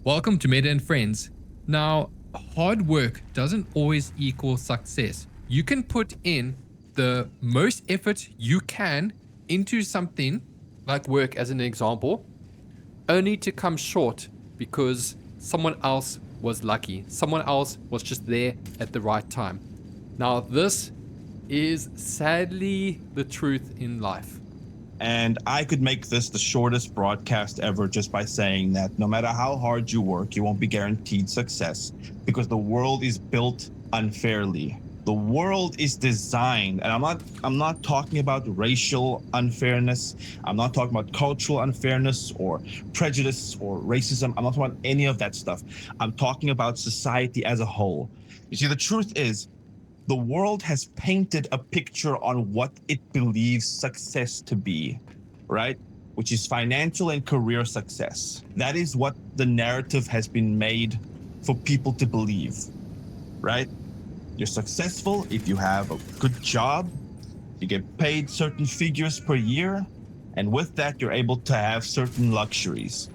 Welcome to Maeder and Friends. Now, hard work doesn't always equal success. You can put in the most effort you can into something, like work as an example, only to come short because someone else was lucky. Someone else was just there at the right time. Now, this is sadly the truth in life. And I could make this the shortest broadcast ever just by saying that no matter how hard you work, you won't be guaranteed success because the world is built unfairly. The world is designed, and I'm not talking about racial unfairness. I'm not talking about cultural unfairness or prejudice or racism. I'm not talking about any of that stuff. I'm talking about society as a whole. You see, the truth is, the world has painted a picture on what it believes success to be, right? Which is financial and career success. That is what the narrative has been made for people to believe, right? You're successful if you have a good job, you get paid certain figures per year, and with that, you're able to have certain luxuries.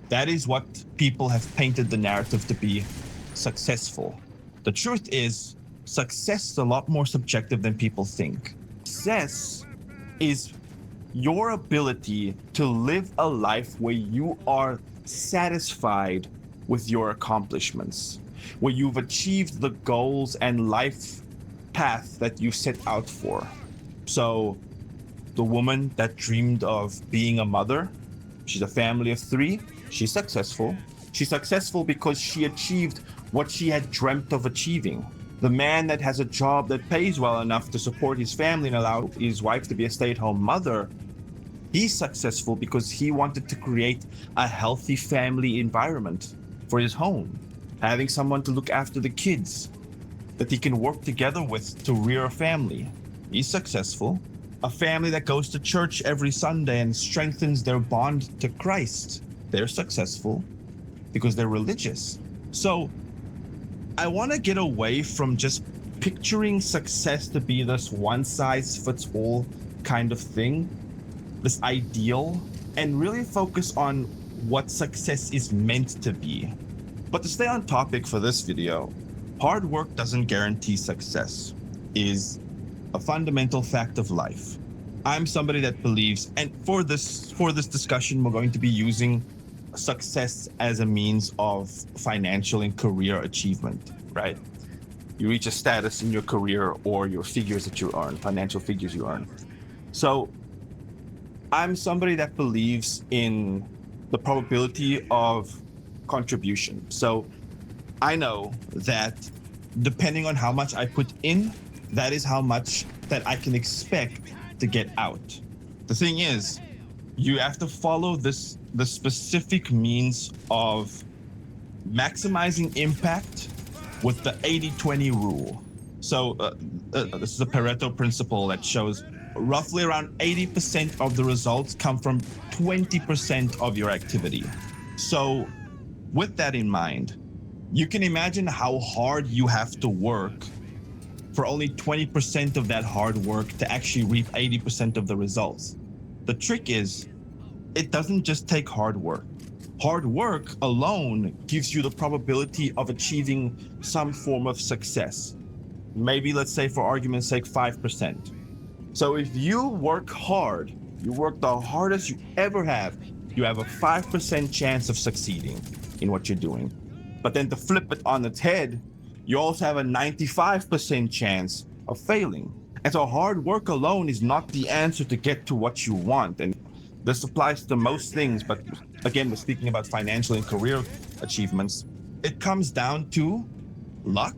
That is what people have painted the narrative to be successful. The truth is, success is a lot more subjective than people think. Success is your ability to live a life where you are satisfied with your accomplishments, where you've achieved the goals and life path that you set out for. So, the woman that dreamed of being a mother, she's a family of 3, she's successful. She's successful because she achieved what she had dreamt of achieving. The man that has a job that pays well enough to support his family and allow his wife to be a stay-at-home mother, he's successful because he wanted to create a healthy family environment for his home, having someone to look after the kids that he can work together with to rear a family. He's successful. A family that goes to church every Sunday and strengthens their bond to Christ, they're successful because they're religious. So I want to get away from just picturing success to be this one-size-fits-all kind of thing, this ideal, and really focus on what success is meant to be. But to stay on topic for this video, hard work doesn't guarantee success is a fundamental fact of life. I'm somebody that believes, and for this discussion, we're going to be using success as a means of financial and career achievement, right? You reach a status in your career or your figures that you earn, financial figures you earn. So I'm somebody that believes in the probability of contribution. So I know that depending on how much I put in, that is how much that I can expect to get out. The thing is, you have to follow the specific means of maximizing impact with the 80-20 rule. So this is a Pareto principle that shows roughly around 80% of the results come from 20% of your activity. So with that in mind, you can imagine how hard you have to work for only 20% of that hard work to actually reap 80% of the results. The trick is, it doesn't just take hard work. Hard work alone gives you the probability of achieving some form of success. Maybe, let's say for argument's sake, 5%. So if you work hard, you work the hardest you ever have, you have a 5% chance of succeeding in what you're doing. But then to flip it on its head, you also have a 95% chance of failing. And so hard work alone is not the answer to get to what you want. And this applies to most things, but again, we're speaking about financial and career achievements. It comes down to luck.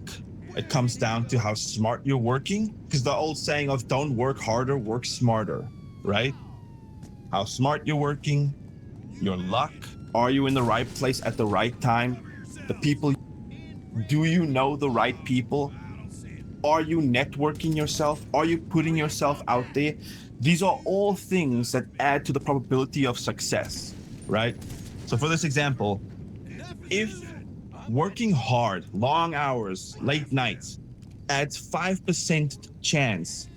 It comes down to how smart you're working. Because the old saying of don't work harder, work smarter, right? How smart you're working, your luck. Are you in the right place at the right time? The people, do you know the right people? Are you networking yourself? Are you putting yourself out there? These are all things that add to the probability of success, right? So for this example, if working hard, long hours, late nights, adds 5% chance,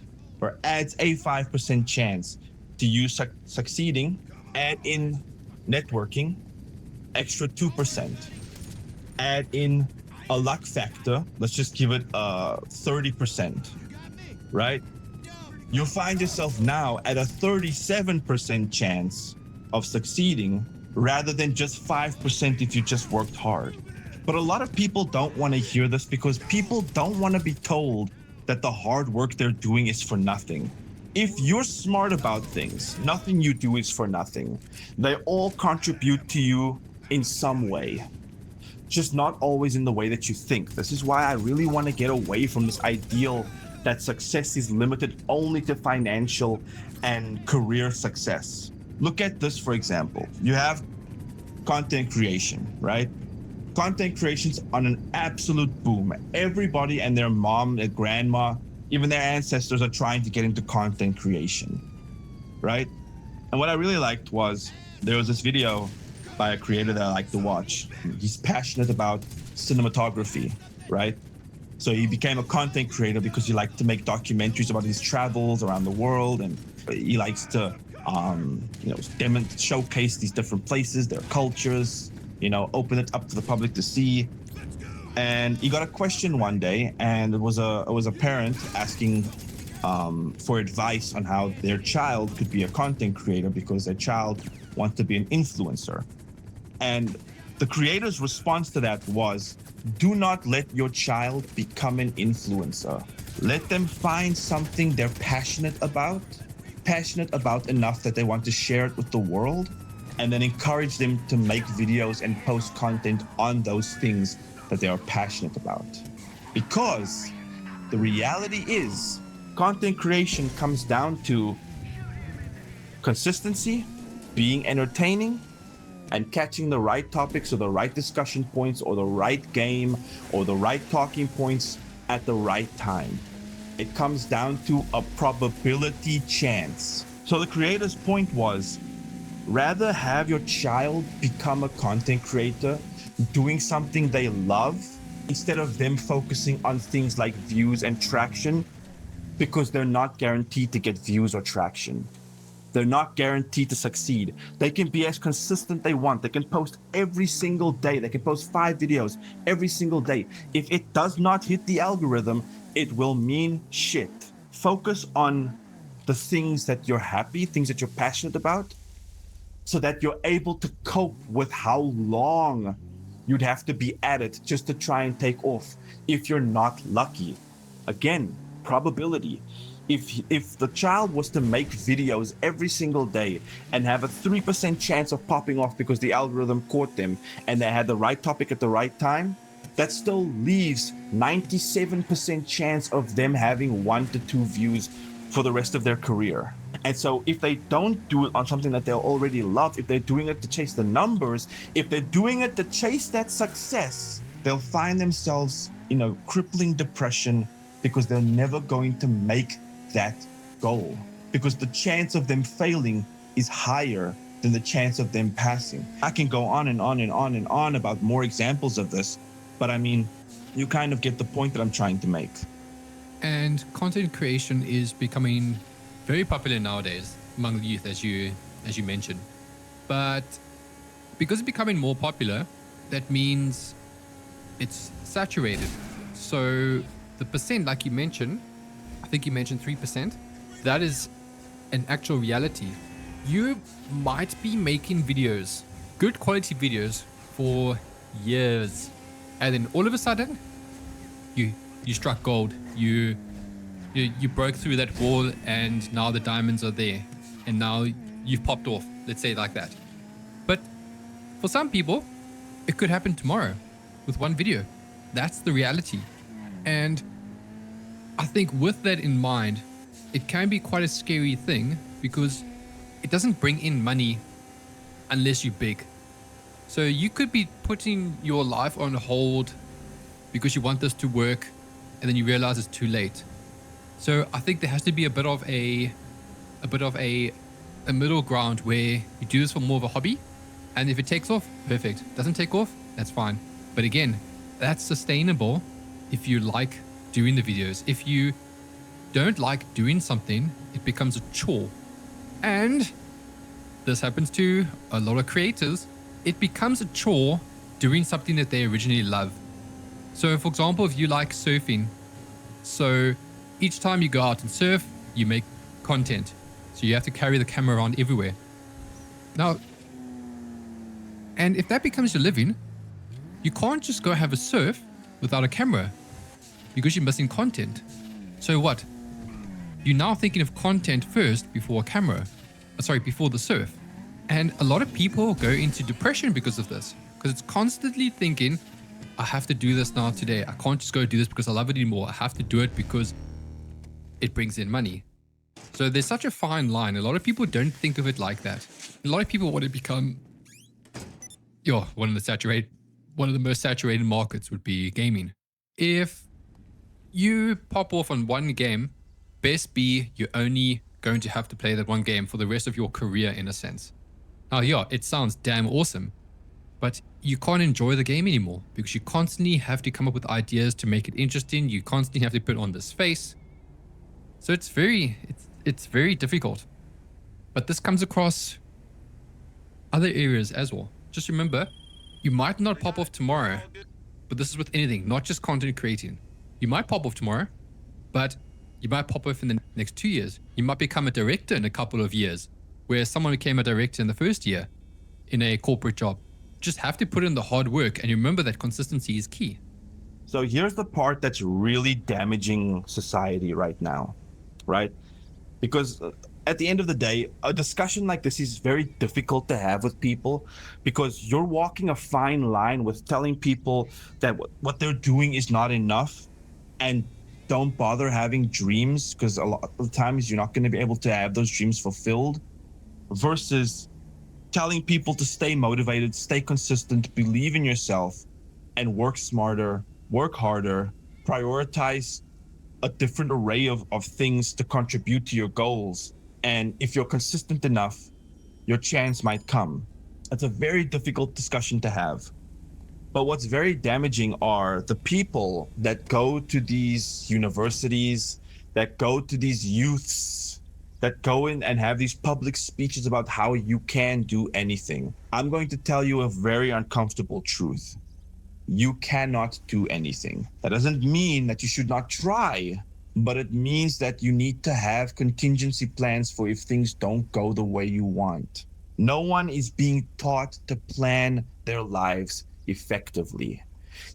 or adds a 5% chance to you succeeding, add in networking, extra 2%. add in a luck factor, let's just give it 30%, right? You'll find yourself now at a 37% chance of succeeding rather than just 5% if you just worked hard. But a lot of people don't want to hear this because people don't want to be told that the hard work they're doing is for nothing. If you're smart about things, nothing you do is for nothing. They all contribute to you in some way, just not always in the way that you think. This is why I really want to get away from this ideal that success is limited only to financial and career success. Look at this, for example. You have content creation, right? Content creation's on an absolute boom. Everybody and their mom, their grandma, even their ancestors are trying to get into content creation, right? And what I really liked was there was this video by a creator that I like to watch. He's passionate about cinematography, right? So he became a content creator because he liked to make documentaries about his travels around the world, and he likes to, showcase these different places, their cultures, open it up to the public to see. And he got a question one day, and it was a parent asking for advice on how their child could be a content creator because their child wants to be an influencer. And the creator's response to that was, do not let your child become an influencer. Let them find something they're passionate about enough that they want to share it with the world, and then encourage them to make videos and post content on those things that they are passionate about. Because the reality is, content creation comes down to consistency, being entertaining, and catching the right topics or the right discussion points or the right game or the right talking points at the right time. It comes down to a probability chance. So the creator's point was, rather have your child become a content creator doing something they love instead of them focusing on things like views and traction, because they're not guaranteed to get views or traction. They're not guaranteed to succeed. They can be as consistent they want. They can post every single day. They can post 5 videos every single day. If it does not hit the algorithm, it will mean shit. Focus on the things that you're happy, things that you're passionate about, so that you're able to cope with how long you'd have to be at it just to try and take off if you're not lucky. Again, probability. If the child was to make videos every single day and have a 3% chance of popping off because the algorithm caught them and they had the right topic at the right time, that still leaves 97% chance of them having 1 to 2 views for the rest of their career. And so if they don't do it on something that they already love, if they're doing it to chase the numbers, if they're doing it to chase that success, they'll find themselves in a crippling depression because they're never going to make that goal, because the chance of them failing is higher than the chance of them passing. I can go on and on and on and on about more examples of this, but I mean, you kind of get the point that I'm trying to make. And content creation is becoming very popular nowadays among the youth, as you mentioned. But because it's becoming more popular, that means it's saturated. So the percent, like you mentioned, I think you mentioned 3%, that is an actual reality. You might be making videos, good quality videos, for years, and then all of a sudden, you struck gold. You broke through that wall, and now the diamonds are there, and now you've popped off. Let's say it like that. But for some people, it could happen tomorrow with one video. That's the reality. And I think with that in mind, it can be quite a scary thing because it doesn't bring in money unless you're big. So you could be putting your life on hold because you want this to work, and then you realize it's too late. So I think there has to be a bit of a middle ground where you do this for more of a hobby, and if it takes off, perfect. Doesn't take off, that's fine. But again, that's sustainable if you like doing the videos. If you don't like doing something, it becomes a chore. And this happens to a lot of creators. It becomes a chore doing something that they originally love. So, for example, if you like surfing, so each time you go out and surf, you make content. So you have to carry the camera around everywhere. Now, and if that becomes your living, you can't just go have a surf without a camera because you're missing content. So what? You're now thinking of content first before a camera. Before the surf. And a lot of people go into depression because of this. Because it's constantly thinking, I have to do this now today. I can't just go do this because I love it anymore. I have to do it because it brings in money. So there's such a fine line. A lot of people don't think of it like that. A lot of people want to become, one of the most saturated markets would be gaming. If you pop off on one game, best be you're only going to have to play that one game for the rest of your career in a sense. Now, it sounds damn awesome, but you can't enjoy the game anymore because you constantly have to come up with ideas to make it interesting. You constantly have to put on this face. So it's very difficult. But this comes across other areas as well. Just remember, you might not pop off tomorrow, but this is with anything, not just content creating. You might pop off tomorrow, but you might pop off in the next 2 years. You might become a director in a couple of years, where someone became a director in the first year in a corporate job. Just have to put in the hard work and remember that consistency is key. So here's the part that's really damaging society right now, right? Because at the end of the day, a discussion like this is very difficult to have with people because you're walking a fine line with telling people that what they're doing is not enough and don't bother having dreams because a lot of times you're not going to be able to have those dreams fulfilled, versus telling people to stay motivated, stay consistent, believe in yourself, and work smarter, work harder, prioritize a different array of things to contribute to your goals. And if you're consistent enough, your chance might come. It's a very difficult discussion to have. But what's very damaging are the people that go to these universities, that go to these youths, that go in and have these public speeches about how you can do anything. I'm going to tell you a very uncomfortable truth. You cannot do anything. That doesn't mean that you should not try, but it means that you need to have contingency plans for if things don't go the way you want. No one is being taught to plan their lives effectively.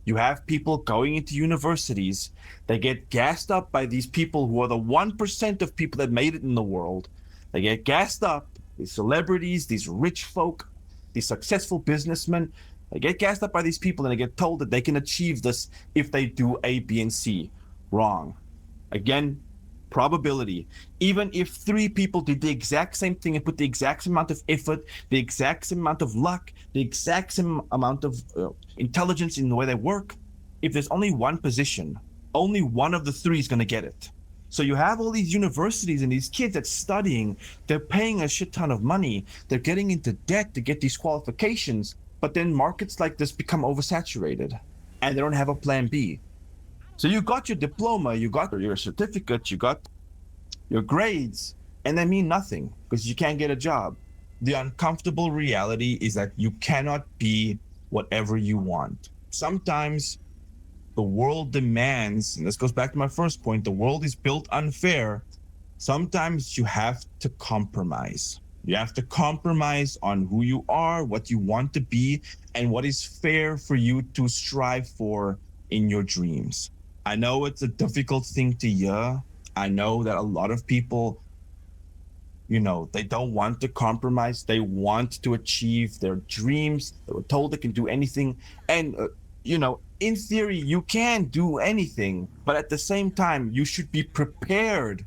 You have people going into universities, they get gassed up by these people who are the 1% of people that made it in the world. They get gassed up, these celebrities, these rich folk, these successful businessmen. They get gassed up by these people and they get told that they can achieve this if they do A, B, and C. Wrong. Again, probability. Even if 3 people did the exact same thing and put the exact same amount of effort, the exact same amount of luck, the exact same amount of intelligence in the way they work, if there's only one position, only one of the 3 is going to get it. So you have all these universities and these kids that's studying, they're paying a shit ton of money, they're getting into debt to get these qualifications, but then markets like this become oversaturated and they don't have a plan B. So you got your diploma, you got your certificate, you got your grades, and they mean nothing because you can't get a job. The uncomfortable reality is that you cannot be whatever you want. Sometimes the world demands, and this goes back to my first point, the world is built unfair. Sometimes you have to compromise. You have to compromise on who you are, what you want to be, and what is fair for you to strive for in your dreams. I know it's a difficult thing to hear. I know that a lot of people, they don't want to compromise. They want to achieve their dreams. They were told they can do anything. And, in theory, you can do anything. But at the same time, you should be prepared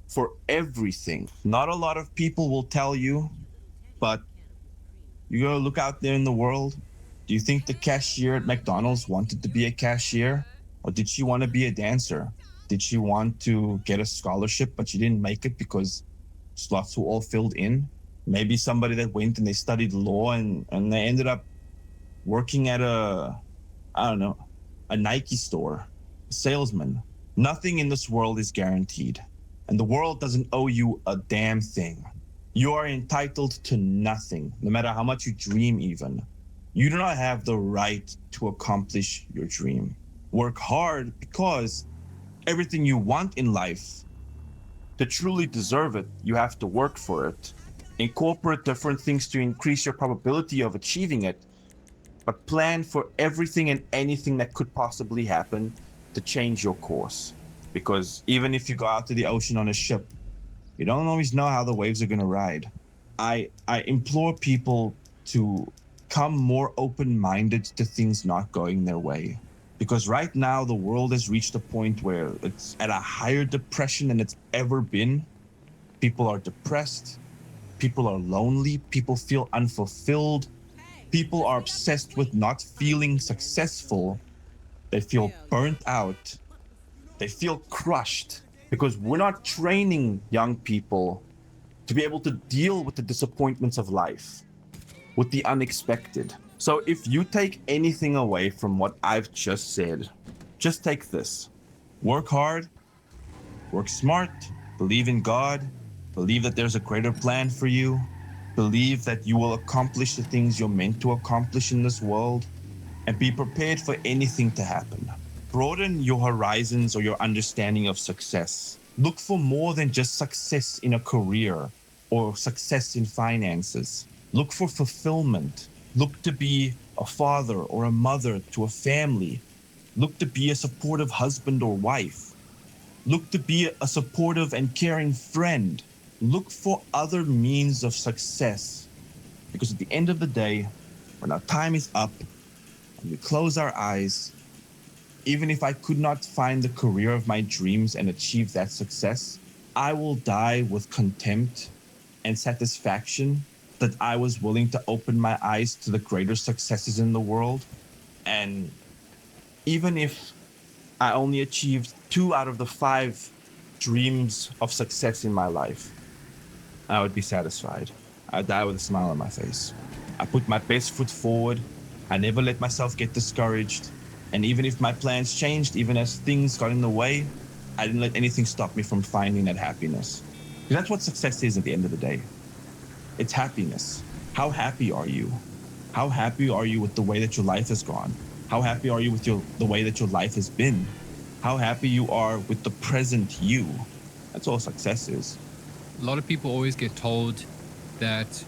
for everything. Not a lot of people will tell you, but you gotta look out there in the world. Do you think the cashier at McDonald's wanted to be a cashier? Or did she want to be a dancer? Did she want to get a scholarship, but she didn't make it because slots were all filled in? Maybe somebody that went and they studied law and they ended up working at a Nike store, a salesman. Nothing in this world is guaranteed. And the world doesn't owe you a damn thing. You are entitled to nothing, no matter how much you dream even. You do not have the right to accomplish your dream. Work hard because everything you want in life, to truly deserve it, you have to work for it. Incorporate different things to increase your probability of achieving it, but plan for everything and anything that could possibly happen to change your course. Because even if you go out to the ocean on a ship, you don't always know how the waves are going to ride. I implore people to come more open-minded to things not going their way. Because right now the world has reached a point where it's at a higher depression than it's ever been. People are depressed, people are lonely, people feel unfulfilled, people are obsessed with not feeling successful, they feel burnt out, they feel crushed because we're not training young people to be able to deal with the disappointments of life, with the unexpected. So if you take anything away from what I've just said, just take this. Work hard, work smart, believe in God, believe that there's a greater plan for you, believe that you will accomplish the things you're meant to accomplish in this world, and be prepared for anything to happen. Broaden your horizons or your understanding of success. Look for more than just success in a career or success in finances. Look for fulfillment. Look to be a father or a mother to a family. Look to be a supportive husband or wife. Look to be a supportive and caring friend. Look for other means of success. Because at the end of the day, when our time is up and we close our eyes, even if I could not find the career of my dreams and achieve that success, I will die with contempt and satisfaction that I was willing to open my eyes to the greater successes in the world. And even if I only achieved 2 out of the 5 dreams of success in my life, I would be satisfied. I'd die with a smile on my face. I put my best foot forward. I never let myself get discouraged. And even if my plans changed, even as things got in the way, I didn't let anything stop me from finding that happiness. Because that's what success is at the end of the day. It's happiness. How happy are you? How happy are you with the way that your life has gone? How happy are you with the way that your life has been? How happy you are with the present you? That's all success is. A lot of people always get told that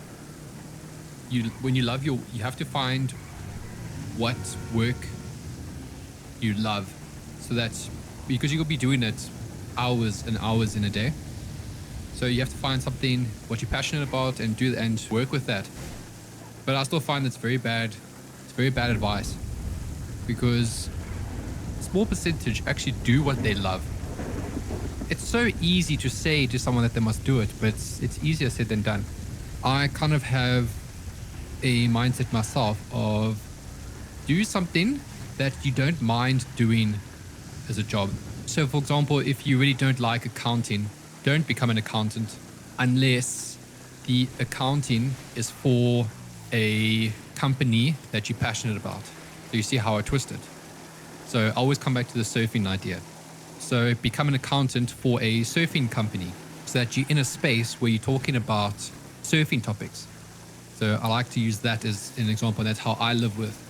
when you love you have to find what work you love, so that because you could be doing it hours and hours in a day. So you have to find something what you're passionate about and do and work with that. But I still find that's very bad. It's very bad advice, because a small percentage actually do what they love. It's so easy to say to someone that they must do it, but it's easier said than done. I kind of have a mindset myself of do something that you don't mind doing as a job. So for example, if you really don't like accounting, don't become an accountant unless the accounting is for a company that you're passionate about. So you see how I twist it. So I always come back to the surfing idea. So become an accountant for a surfing company so that you're in a space where you're talking about surfing topics. So I like to use that as an example. That's how I live with.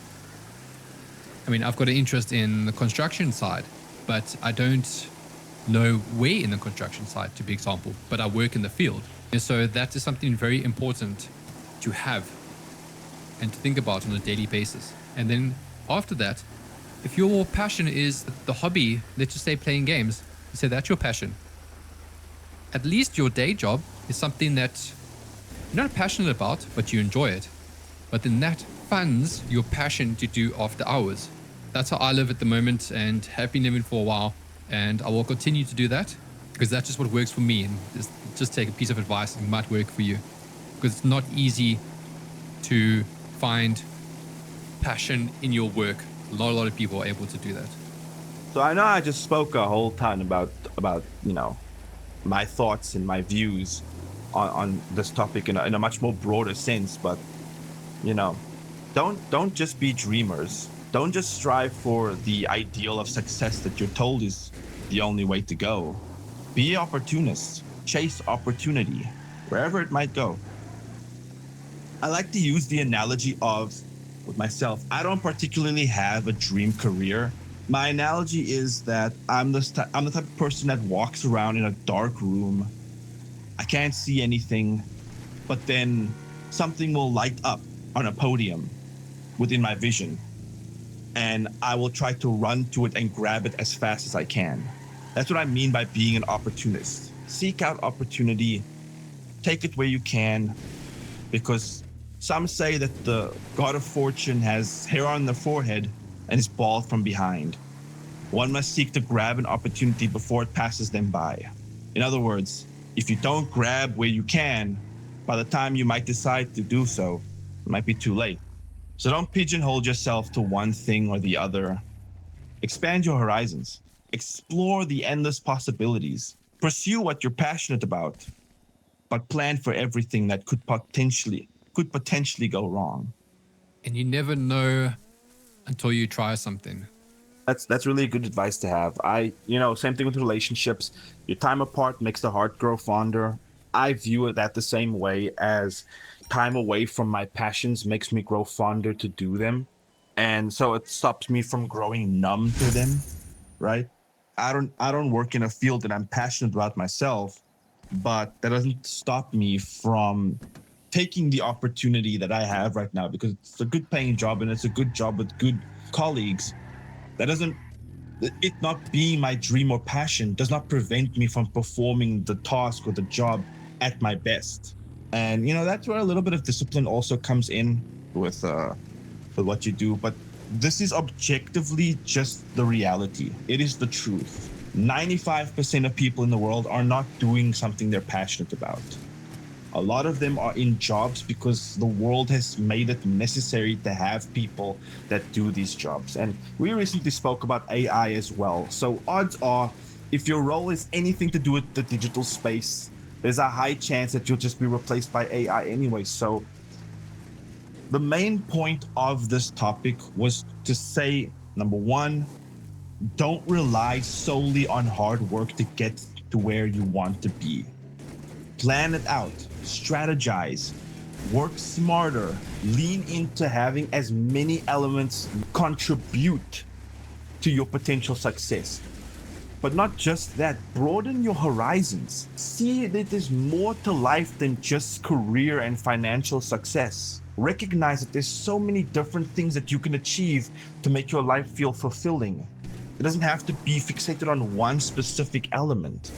I mean, I've got an interest in the construction side, but I don't know where in the construction side, to be example, but I work in the field. And so that is something very important to have and to think about on a daily basis. And then after that, if your passion is the hobby, let's just say playing games, you say that's your passion. At least your day job is something that you're not passionate about, but you enjoy it. But then that funds your passion to do after hours. That's how I live at the moment and have been living for a while. And I will continue to do that because that's just what works for me. And just take a piece of advice, it might work for you. Because it's not easy to find passion in your work. A lot of people are able to do that. So I know I just spoke a whole ton about my thoughts and my views on this topic in a much more broader sense, but don't just be dreamers. Don't just strive for the ideal of success that you're told is the only way to go. Be opportunists. Chase opportunity wherever it might go. I like to use the analogy of with myself. I don't particularly have a dream career. My analogy is that I'm the type of person that walks around in a dark room. I can't see anything, but then something will light up on a podium within my vision, and I will try to run to it and grab it as fast as I can. That's what I mean by being an opportunist. Seek out opportunity, take it where you can, because some say that the god of fortune has hair on the forehead and is bald from behind. One must seek to grab an opportunity before it passes them by. In other words, if you don't grab where you can, by the time you might decide to do so, it might be too late. So don't pigeonhole yourself to one thing or the other. Expand your horizons. Explore the endless possibilities. Pursue what you're passionate about, but plan for everything that could potentially go wrong. And you never know until you try something. That's really good advice to have. Same thing with relationships. Your time apart makes the heart grow fonder. I view it that the same way as time away from my passions makes me grow fonder to do them. And so it stops me from growing numb to them, right? I don't work in a field that I'm passionate about myself, but that doesn't stop me from taking the opportunity that I have right now because it's a good paying job and it's a good job with good colleagues. That doesn't, it not being my dream or passion does not prevent me from performing the task or the job at my best. And that's where a little bit of discipline also comes in with what you do. But this is objectively just the reality. It is the truth. 95% of people in the world are not doing something they're passionate about. A lot of them are in jobs because the world has made it necessary to have people that do these jobs. And we recently spoke about AI as well. So odds are, if your role is anything to do with the digital space, there's a high chance that you'll just be replaced by AI anyway. So the main point of this topic was to say, number one, don't rely solely on hard work to get to where you want to be. Plan it out, strategize, work smarter, lean into having as many elements contribute to your potential success. But not just that, broaden your horizons. See that there's more to life than just career and financial success. Recognize that there's so many different things that you can achieve to make your life feel fulfilling. It doesn't have to be fixated on one specific element.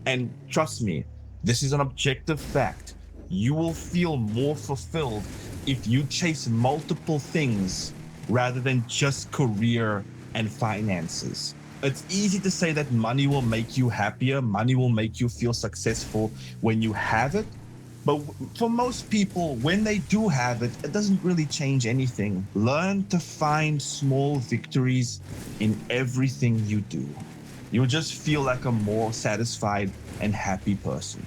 And trust me, this is an objective fact. You will feel more fulfilled if you chase multiple things rather than just career and finances. It's easy to say that money will make you happier, money will make you feel successful when you have it. But for most people, when they do have it, it doesn't really change anything. Learn to find small victories in everything you do. You'll just feel like a more satisfied and happy person.